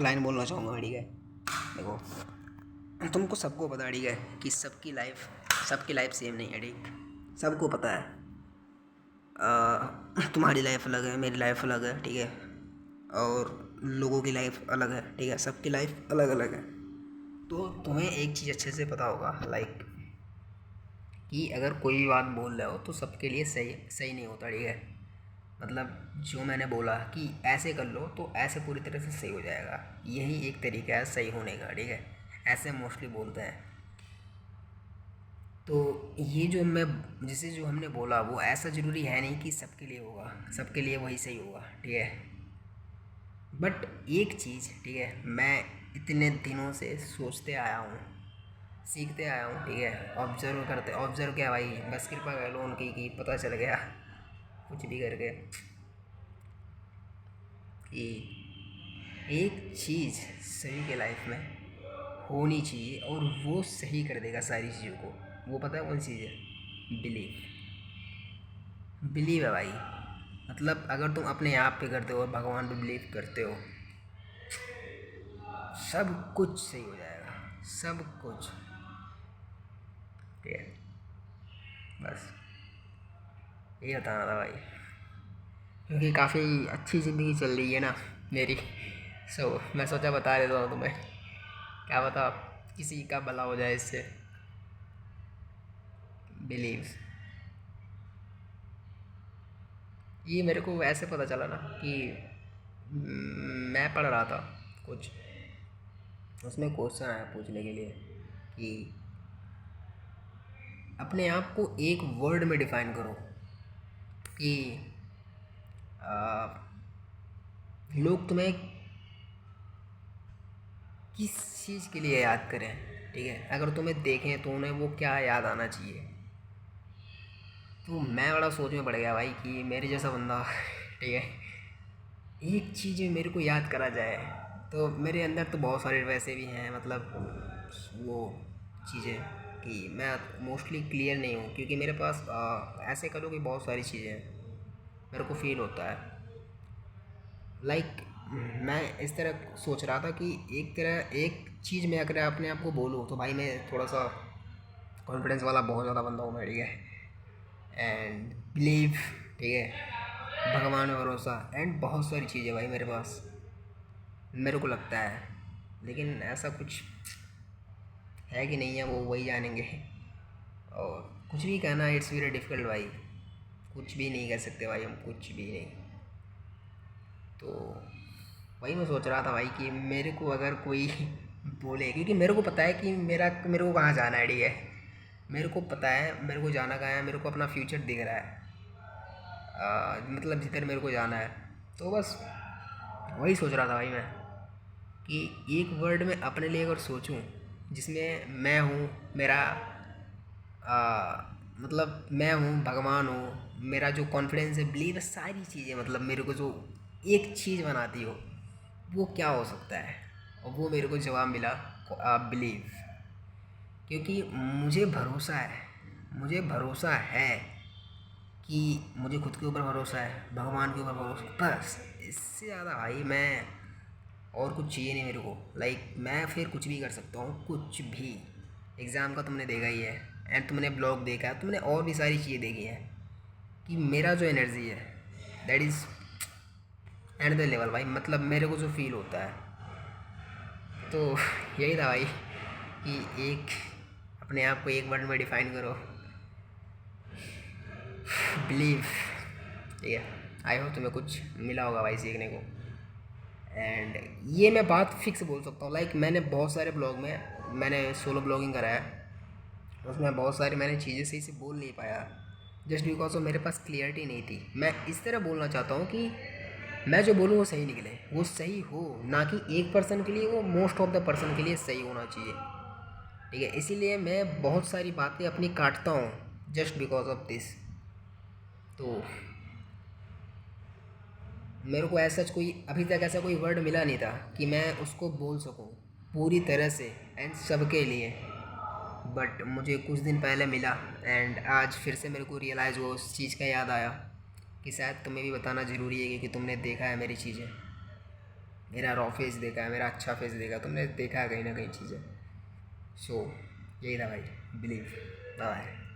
Line बोलना चाहूँगा, ठीक है। देखो, तुमको सबको पता है, ठीक है, कि सबकी लाइफ सेम नहीं है, ठीक। सबको पता है तुम्हारी लाइफ अलग है, मेरी लाइफ अलग है, ठीक है। और लोगों की लाइफ अलग है, ठीक है, सबकी लाइफ अलग अलग है। तो तुम्हें एक चीज़ अच्छे से पता होगा, लाइक कि अगर कोई भी बात बोल रहे हो तो सबके लिए सही सही नहीं होता, ठीक है। मतलब जो मैंने बोला कि ऐसे कर लो तो ऐसे पूरी तरह से सही हो जाएगा, यही एक तरीका है सही होने का, ठीक है। ऐसे मोस्टली बोलते हैं। तो ये जो जो हमने बोला वो ऐसा ज़रूरी है नहीं कि सबके लिए होगा, सबके लिए वही सही होगा, ठीक है। बट एक चीज़, ठीक है, मैं इतने दिनों से सोचते आया हूँ, सीखते आया हूँ, ठीक है। ऑब्जर्व क्या भाई, बस कृपा कर लो उनकी कि पता चल गया कुछ भी करके कि एक चीज़ सभी के लाइफ में होनी चाहिए और वो सही कर देगा सारी चीज़ों को। वो पता है कौन सी चीज़ है? बिलीव है भाई। मतलब अगर तुम अपने आप पे करते हो और भगवान पे बिलीव करते हो, सब कुछ सही हो जाएगा, सब कुछ, ठीक है। बस ये बताना था भाई, क्योंकि काफ़ी अच्छी ज़िंदगी चल रही है ना मेरी। मैं सोचा बता देता हूँ तुम्हें, क्या बता किसी का भला हो जाए इससे। बिलीव, ये मेरे को ऐसे पता चला ना कि मैं पढ़ रहा था कुछ, उसमें क्वेश्चन आया पूछने के लिए कि अपने आप को एक वर्ड में डिफाइन करो कि आ, लोग तुम्हें किस चीज़ के लिए याद करें, ठीक है। अगर तुम्हें देखें तो उन्हें वो क्या याद आना चाहिए। तो मैं बड़ा सोच में पड़ गया भाई कि मेरे जैसा बंदा ठीक है, एक चीज़ मेरे को याद करा जाए। तो मेरे अंदर तो बहुत सारे वैसे भी हैं, मतलब वो चीज़ें कि मैं मोस्टली क्लियर नहीं हूँ, क्योंकि मेरे पास ऐसे करो कि बहुत सारी चीज़ें मेरे को फील होता है। लाइक मैं इस तरह सोच रहा था कि एक चीज़ मैं अगर अपने आप को बोलूँ तो भाई मैं थोड़ा सा कॉन्फिडेंस वाला बहुत ज़्यादा बंदा हूँ मैं, ठीक है। एंड बिलीव, ठीक है, भगवान में भरोसा एंड बहुत सारी चीज़ें भाई मेरे पास, मेरे को लगता है। लेकिन ऐसा कुछ है कि नहीं है वो वही जानेंगे। और कुछ भी कहना इट्स वेरी डिफ़िकल्ट भाई, कुछ भी नहीं कह सकते भाई हम, कुछ भी नहीं। तो वही मैं सोच रहा था भाई कि मेरे को अगर कोई बोले, क्योंकि मेरे को पता है कि मेरे को कहाँ जाना है, ठीक है। मेरे को पता है मेरे को जाना कहाँ है, मेरे को अपना फ्यूचर दिख रहा है, मतलब जिधर मेरे को जाना है। तो बस वही सोच रहा था भाई मैं कि एक वर्ड में अपने लिए अगर सोचूं जिसमें मैं हूँ, मेरा मतलब मैं हूँ, भगवान हूँ, मेरा जो कॉन्फिडेंस है, बिलीव है, सारी चीज़ें, मतलब मेरे को जो एक चीज़ बनाती हो वो क्या हो सकता है। और वो मेरे को जवाब मिला, बिलीव। क्योंकि मुझे भरोसा है कि मुझे खुद के ऊपर भरोसा है, भगवान के ऊपर भरोसा, बस इससे ज़्यादा भाई मैं और कुछ चाहिए नहीं मेरे को। लाइक मैं फिर कुछ भी कर सकता हूँ, कुछ भी। एग्ज़ाम का तुमने देखा ही है, एंड तुमने ब्लॉग देखा है, तुमने और भी सारी चीज़ें देखी हैं कि मेरा जो एनर्जी है that is and the level भाई, मतलब मेरे को जो फील होता है। तो यही था भाई कि एक अपने आप को एक वर्ड में डिफाइन करो, बिलीव, ठीक है। आई होप तुम्हें कुछ मिला होगा भाई सीखने को। एंड ये मैं बात फिक्स बोल सकता हूँ, लाइक मैंने बहुत सारे ब्लॉग में, मैंने सोलो ब्लॉगिंग करा है, उसमें बहुत सारी मैंने चीज़ें सही से बोल नहीं पाया, जस्ट बिकॉज ऑफ मेरे पास क्लियरिटी नहीं थी। मैं इस तरह बोलना चाहता हूँ कि मैं जो बोलूँ वो सही निकले, वो सही हो, ना कि एक पर्सन के लिए, वो मोस्ट ऑफ द पर्सन के लिए सही होना चाहिए, ठीक है। इसीलिए मैं बहुत सारी बातें अपनी काटता हूँ जस्ट बिकॉज ऑफ दिस। तो मेरे को ऐसा कोई अभी तक ऐसा कोई वर्ड मिला नहीं था कि मैं उसको बोल सकूं पूरी तरह से एंड सबके लिए। बट मुझे कुछ दिन पहले मिला एंड आज फिर से मेरे को रियलाइज़ हुआ, उस चीज़ का याद आया कि शायद तुम्हें भी बताना ज़रूरी है, क्योंकि तुमने देखा है मेरी चीज़ें। मेरा रॉ फेस देखा है, मेरा अच्छा फेस देखा है, तुमने देखा है कहीं ना कहीं चीज़ें। सो यही था भाई, बिलीव। बाय।